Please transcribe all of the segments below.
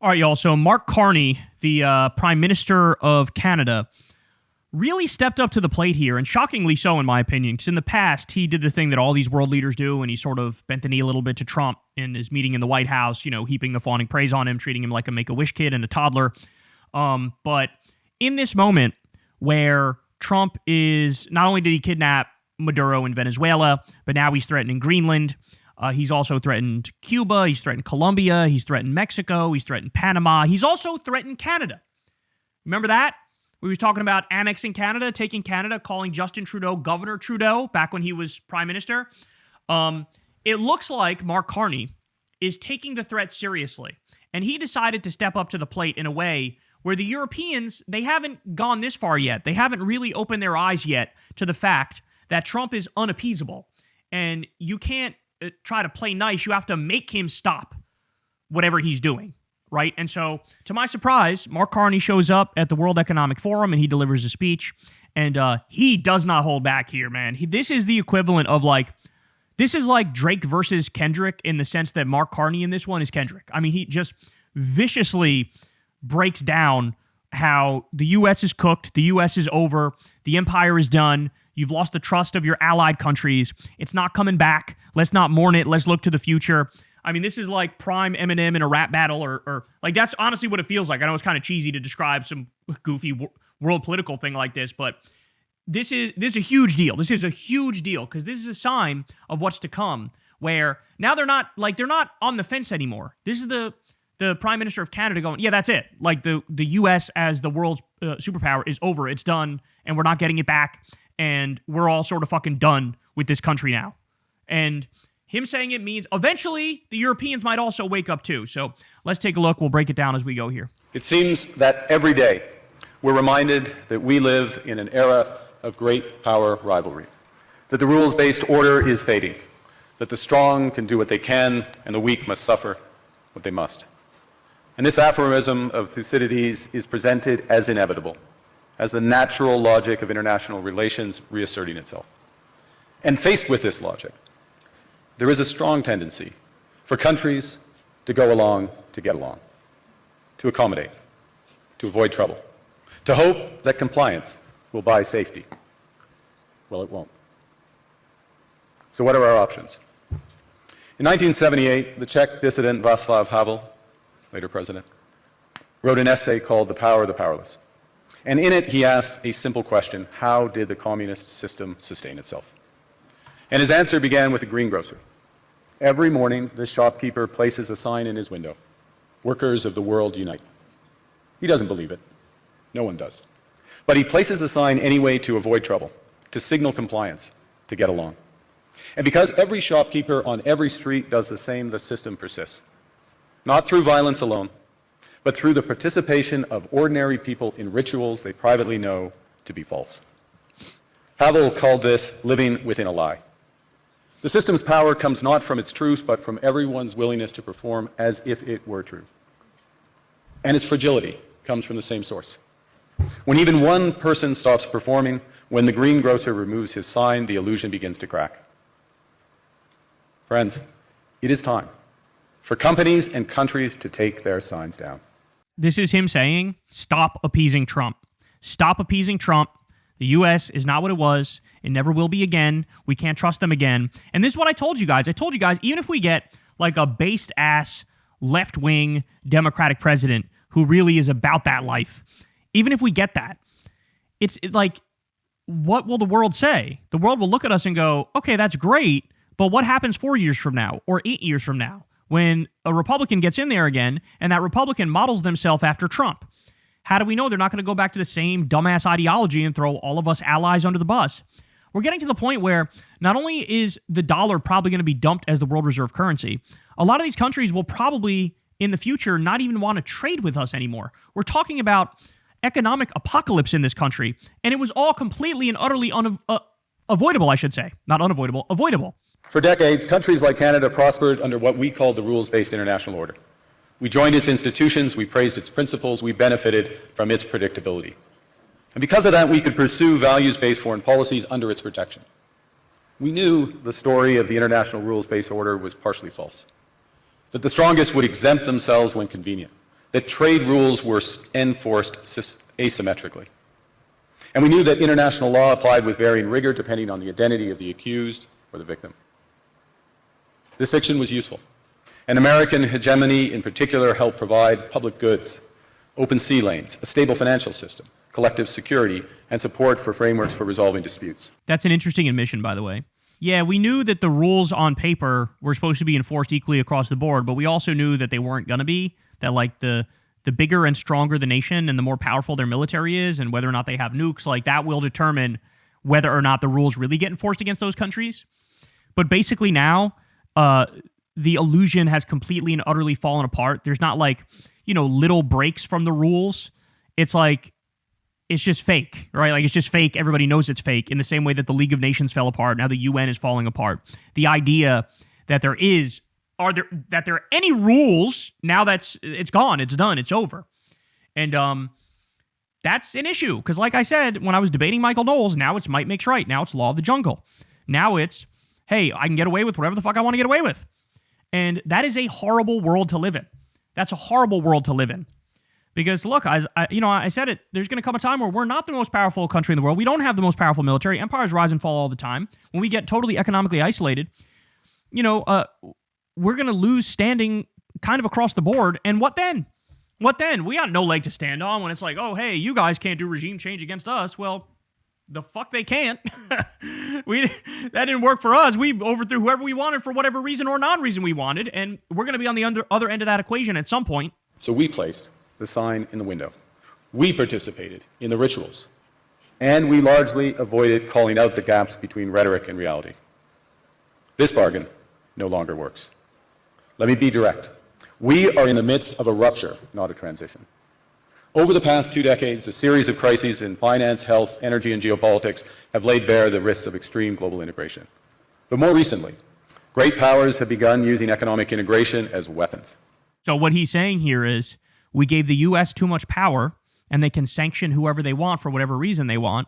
All right, y'all. So Mark Carney, the Prime Minister of Canada, really stepped up to the plate here, and shockingly so, in my opinion, because in the past, he did the thing that all these world leaders do, and he sort of bent the knee a little bit to Trump in his meeting in the White House, you know, heaping the fawning praise on him, treating him like a Make-A-Wish kid and a toddler. But in this moment where Trump is, not only did he kidnap Maduro in Venezuela, but now he's threatening Greenland. He's also threatened Cuba. He's threatened Colombia. He's threatened Mexico. He's threatened Panama. He's also threatened Canada. Remember that? We was talking about annexing Canada, taking Canada, calling Justin Trudeau Governor Trudeau back when he was prime minister. It looks like Mark Carney is taking the threat seriously. And he decided to step up to the plate in a way where the Europeans, they haven't gone this far yet. They haven't really opened their eyes yet to the fact that Trump is unappeasable. And you can't try to play nice. You have to make him stop whatever he's doing, right? And so, to my surprise, Mark Carney shows up at the World Economic Forum and he delivers a speech. And he does not hold back here, man. This is the equivalent of this is like Drake versus Kendrick in the sense that Mark Carney in this one is Kendrick. I mean, he just viciously breaks down how the U.S. is cooked, the U.S. is over, the empire is done, you've lost the trust of your allied countries, it's not coming back, let's not mourn it, let's look to the future. I mean, this is like prime Eminem in a rap battle, or like that's honestly what it feels like. I know it's kind of cheesy to describe some goofy world political thing like this, but this is a huge deal. This is a huge deal because this is a sign of what's to come, where now they're not on the fence anymore. This is the Prime Minister of Canada going, yeah, that's it. Like the U.S. as the world's superpower is over. It's done, and we're not getting it back, and we're all sort of fucking done with this country now. And him saying it means eventually the Europeans might also wake up too. So let's take a look. We'll break it down as we go here. It seems that every day we're reminded that we live in an era of great power rivalry, that the rules-based order is fading, that the strong can do what they can and the weak must suffer what they must. And this aphorism of Thucydides is presented as inevitable, as the natural logic of international relations reasserting itself. And faced with this logic, there is a strong tendency for countries to go along to get along, to accommodate, to avoid trouble, to hope that compliance will buy safety. Well, it won't. So what are our options? In 1978, the Czech dissident Václav Havel, later president, wrote an essay called The Power of the Powerless. And in it, he asked a simple question: how did the communist system sustain itself? And his answer began with a greengrocer. Every morning, this shopkeeper places a sign in his window: "Workers of the world unite." He doesn't believe it. No one does. But he places the sign anyway to avoid trouble, to signal compliance, to get along. And because every shopkeeper on every street does the same, the system persists. Not through violence alone, but through the participation of ordinary people in rituals they privately know to be false. Havel called this living within a lie. The system's power comes not from its truth, but from everyone's willingness to perform as if it were true. And its fragility comes from the same source. When even one person stops performing, when the greengrocer removes his sign, the illusion begins to crack. Friends, it is time for companies and countries to take their signs down. This is him saying, stop appeasing Trump. Stop appeasing Trump. The U.S. is not what it was. It never will be again. We can't trust them again. And this is what I told you guys. I told you guys, even if we get like a based-ass, left-wing Democratic president who really is about that life, even if we get that, it's like, what will the world say? The world will look at us and go, okay, that's great, but what happens 4 years from now or 8 years from now when a Republican gets in there again and that Republican models themselves after Trump? How do we know they're not going to go back to the same dumbass ideology and throw all of us allies under the bus? We're getting to the point where not only is the dollar probably going to be dumped as the world reserve currency, a lot of these countries will probably, in the future, not even want to trade with us anymore. We're talking about economic apocalypse in this country, and it was all completely and utterly avoidable, I should say. Not unavoidable, avoidable. For decades, countries like Canada prospered under what we called the rules-based international order. We joined its institutions, we praised its principles, we benefited from its predictability. And because of that, we could pursue values-based foreign policies under its protection. We knew the story of the international rules-based order was partially false, that the strongest would exempt themselves when convenient, that trade rules were enforced asymmetrically. And we knew that international law applied with varying rigor depending on the identity of the accused or the victim. This fiction was useful. And American hegemony in particular helped provide public goods, open sea lanes, a stable financial system, collective security, and support for frameworks for resolving disputes. That's an interesting admission, by the way. Yeah, we knew that the rules on paper were supposed to be enforced equally across the board, but we also knew that they weren't going to be, that like the bigger and stronger the nation and the more powerful their military is and whether or not they have nukes, like that will determine whether or not the rules really get enforced against those countries. But basically now, the illusion has completely and utterly fallen apart. There's not like, little breaks from the rules. It's like, it's just fake, right? Like, it's just fake. Everybody knows it's fake in the same way that the League of Nations fell apart. Now the UN is falling apart. The idea that there are any rules, now it's gone, it's done, it's over. And that's an issue. Because like I said, when I was debating Michael Knowles, now it's might makes right. Now it's law of the jungle. Now it's, hey, I can get away with whatever the fuck I want to get away with. And that is a horrible world to live in. That's a horrible world to live in. Because look, I said it, there's going to come a time where we're not the most powerful country in the world. We don't have the most powerful military. Empires rise and fall all the time. When we get totally economically isolated, we're going to lose standing kind of across the board. And what then? What then? We got no leg to stand on when it's like, oh, hey, you guys can't do regime change against us. Well, the fuck they can't. That didn't work for us. We overthrew whoever we wanted for whatever reason or non-reason we wanted, and we're going to be on the other end of that equation at some point. So we placed the sign in the window. We participated in the rituals, and we largely avoided calling out the gaps between rhetoric and reality. This bargain no longer works. Let me be direct. We are in the midst of a rupture, not a transition. Over the past 2 decades, a series of crises in finance, health, energy, and geopolitics have laid bare the risks of extreme global integration. But more recently, great powers have begun using economic integration as weapons. So what he's saying here is, we gave the U.S. too much power, and they can sanction whoever they want for whatever reason they want,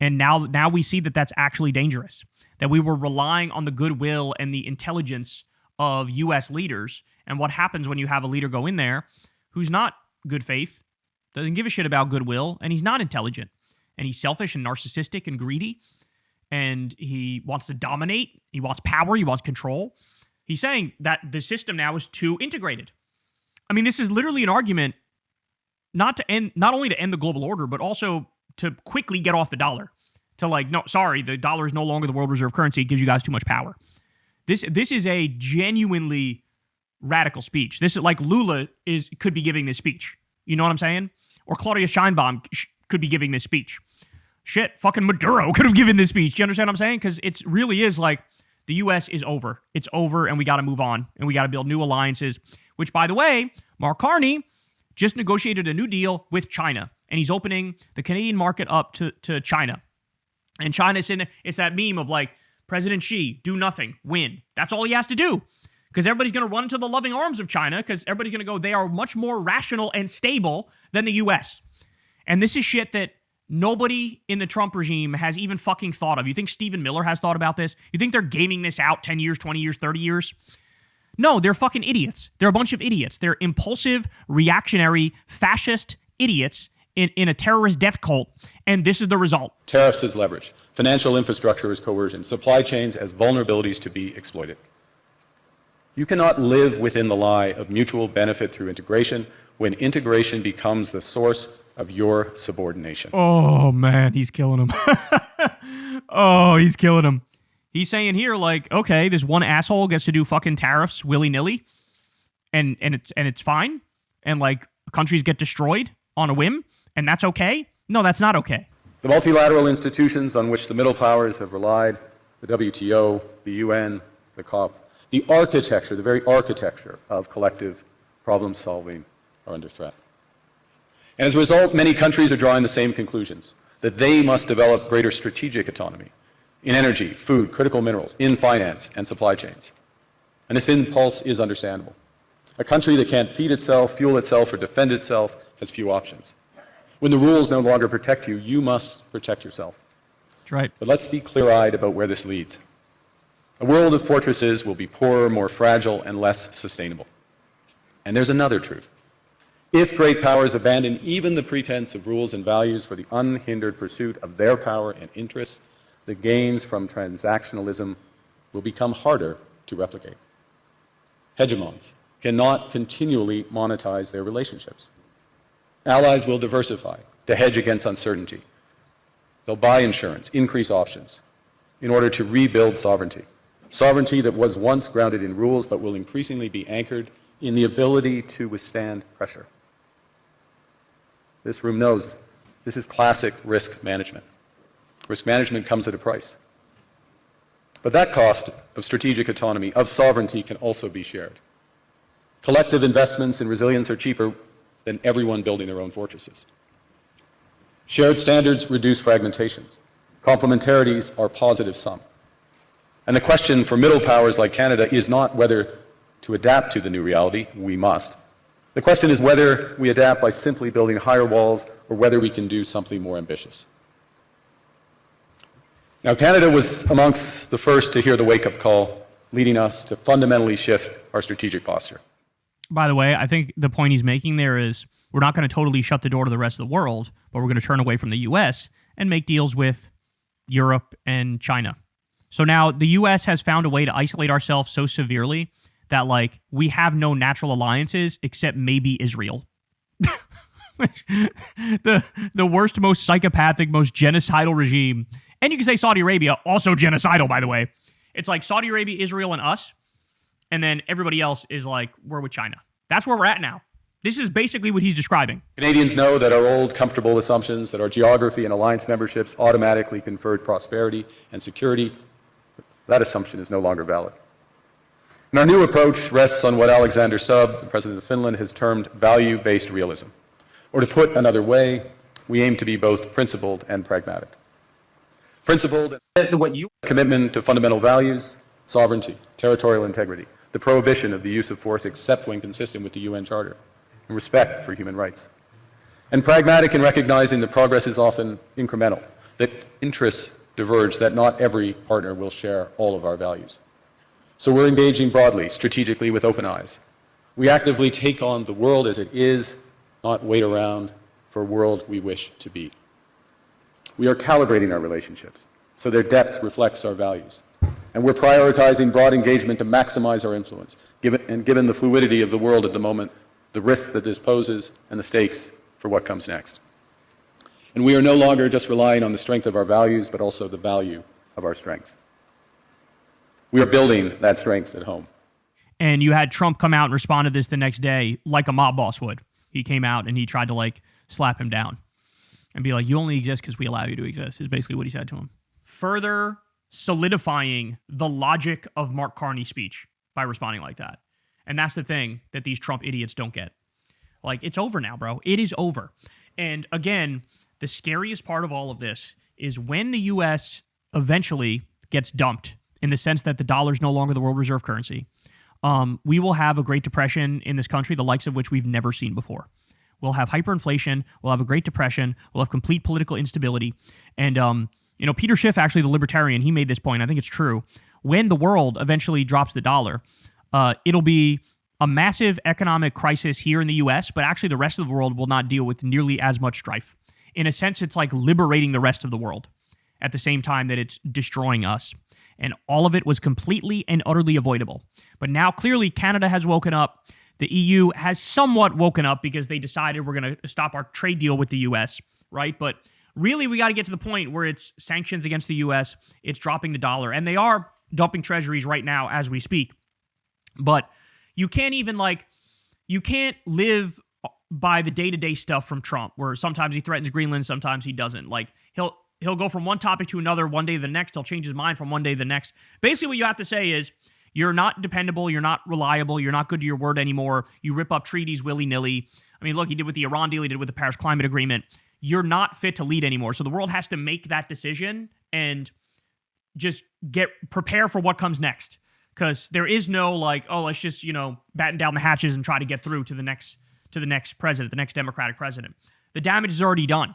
and now we see that that's actually dangerous, that we were relying on the goodwill and the intelligence of U.S. leaders, and what happens when you have a leader go in there who's not good faith, doesn't give a shit about goodwill, and he's not intelligent, and he's selfish and narcissistic and greedy, and he wants to dominate, he wants power, he wants control. He's saying that the system now is too integrated. I mean, this is literally an argument not only to end the global order, but also to quickly get off the dollar. To like, no, sorry, the dollar is no longer the world reserve currency, it gives you guys too much power. This is a genuinely radical speech. This is like Lula could be giving this speech. You know what I'm saying? Or Claudia Sheinbaum could be giving this speech. Shit, fucking Maduro could have given this speech. Do you understand what I'm saying? Because it really is like, the U.S. is over. It's over, and we got to move on, and we got to build new alliances, which, by the way, Mark Carney just negotiated a new deal with China, and he's opening the Canadian market up to China. And China's in there. It's that meme of like, President Xi, do nothing, win. That's all he has to do. Because everybody's going to run to the loving arms of China, because everybody's going to go, they are much more rational and stable than the U.S. And this is shit that nobody in the Trump regime has even fucking thought of. You think Stephen Miller has thought about this? You think they're gaming this out 10 years, 20 years, 30 years? No, they're fucking idiots. They're a bunch of idiots. They're impulsive, reactionary, fascist idiots in a terrorist death cult, and this is the result. Tariffs as leverage, financial infrastructure as coercion, supply chains as vulnerabilities to be exploited. You cannot live within the lie of mutual benefit through integration when integration becomes the source of your subordination. Oh, man, he's killing him. Oh, he's killing him. He's saying here, like, okay, this one asshole gets to do fucking tariffs willy-nilly, and it's fine, and, like, countries get destroyed on a whim, and that's okay? No, that's not okay. The multilateral institutions on which the middle powers have relied, the WTO, the UN, the COP, the architecture, the very architecture of collective problem solving are under threat. And as a result, many countries are drawing the same conclusions, that they must develop greater strategic autonomy in energy, food, critical minerals, in finance and supply chains. And this impulse is understandable. A country that can't feed itself, fuel itself, or defend itself has few options. When the rules no longer protect you, you must protect yourself. That's right. But let's be clear-eyed about where this leads. A world of fortresses will be poorer, more fragile, and less sustainable. And there's another truth. If great powers abandon even the pretense of rules and values for the unhindered pursuit of their power and interests, the gains from transactionalism will become harder to replicate. Hegemons cannot continually monetize their relationships. Allies will diversify to hedge against uncertainty. They'll buy insurance, increase options, in order to rebuild sovereignty. Sovereignty that was once grounded in rules but will increasingly be anchored in the ability to withstand pressure. This room knows this is classic risk management. Risk management comes at a price. But that cost of strategic autonomy, of sovereignty, can also be shared. Collective investments in resilience are cheaper than everyone building their own fortresses. Shared standards reduce fragmentations. Complementarities are positive sum. And the question for middle powers like Canada is not whether to adapt to the new reality. We must. The question is whether we adapt by simply building higher walls or whether we can do something more ambitious. Now, Canada was amongst the first to hear the wake-up call, leading us to fundamentally shift our strategic posture. By the way, I think the point he's making there is we're not going to totally shut the door to the rest of the world, but we're going to turn away from the U.S. and make deals with Europe and China. So now the U.S. has found a way to isolate ourselves so severely that, like, we have no natural alliances except maybe Israel. the worst, most psychopathic, most genocidal regime. And you can say Saudi Arabia, also genocidal, by the way. It's like Saudi Arabia, Israel, and us. And then everybody else is like, we're with China. That's where we're at now. This is basically what he's describing. Canadians know that our old comfortable assumptions that our geography and alliance memberships automatically conferred prosperity and security, that assumption is no longer valid. And our new approach rests on what Alexander Stubb, the President of Finland, has termed value-based realism. Or to put another way, we aim to be both principled and pragmatic. Principled, commitment to fundamental values, sovereignty, territorial integrity, the prohibition of the use of force except when consistent with the UN Charter, and respect for human rights. And pragmatic in recognizing that progress is often incremental, that interests diverge, that not every partner will share all of our values. So we're engaging broadly, strategically, with open eyes. We actively take on the world as it is, not wait around for a world we wish to be. We are calibrating our relationships so their depth reflects our values. And we're prioritizing broad engagement to maximize our influence, given the fluidity of the world at the moment, the risks that this poses, and the stakes for what comes next. And we are no longer just relying on the strength of our values, but also the value of our strength. We are building that strength at home. And you had Trump come out and respond to this the next day like a mob boss would. He came out and he tried to, like, slap him down and be like, you only exist because we allow you to exist, is basically what he said to him. Further solidifying the logic of Mark Carney's speech by responding like that. And that's the thing that these Trump idiots don't get. Like, it's over now, bro. It is over. And again, the scariest part of all of this is when the U.S. eventually gets dumped, in the sense that the dollar is no longer the world reserve currency, we will have a Great Depression in this country, the likes of which we've never seen before. We'll have hyperinflation. We'll have a Great Depression. We'll have complete political instability. And, Peter Schiff, actually the libertarian, he made this point. I think it's true. When the world eventually drops the dollar, it'll be a massive economic crisis here in the U.S., but actually the rest of the world will not deal with nearly as much strife. In a sense, it's like liberating the rest of the world at the same time that it's destroying us. And all of it was completely and utterly avoidable. But now clearly Canada has woken up. The EU has somewhat woken up because they decided we're going to stop our trade deal with the U.S., right? But really we got to get to the point where it's sanctions against the U.S., it's dropping the dollar, and they are dumping treasuries right now as we speak. But you can't even, you can't live by the day-to-day stuff from Trump, where sometimes he threatens Greenland, sometimes he doesn't. Like, he'll go from one topic to another one day to the next. He'll change his mind from one day to the next. Basically, what you have to say is, you're not dependable, you're not reliable, you're not good to your word anymore. You rip up treaties willy-nilly. I mean, look, he did with the Iran deal, he did with the Paris Climate Agreement. You're not fit to lead anymore. So the world has to make that decision and just prepare for what comes next. Because there is no let's just, batten down the hatches and try to get through to the next president, the next Democratic president. The damage is already done.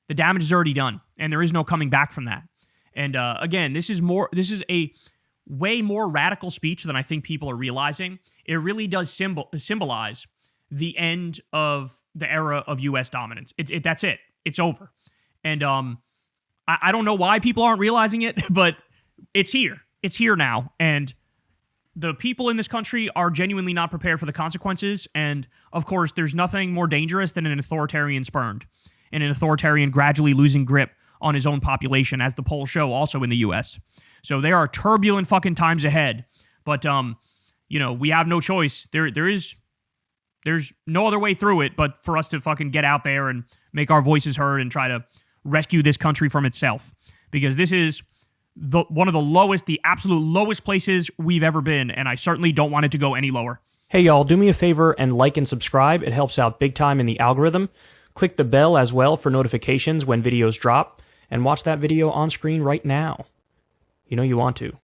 The damage is already done, and there is no coming back from that. And again, this is a way more radical speech than I think people are realizing. It really does symbolize the end of the era of U.S. dominance. That's it. It's over. And I don't know why people aren't realizing it, but it's here. It's here now. And the people in this country are genuinely not prepared for the consequences. And, of course, there's nothing more dangerous than an authoritarian spurned and an authoritarian gradually losing grip on his own population, as the polls show also in the U.S. So there are turbulent fucking times ahead. But, we have no choice. There's no other way through it but for us to fucking get out there and make our voices heard and try to rescue this country from itself. Because this is one of the absolute lowest places we've ever been, and I certainly don't want it to go any lower. Hey y'all, do me a favor and like and subscribe. It helps out big time in the algorithm. Click the bell as well for notifications when videos drop, and watch that video on screen right now. You know you want to.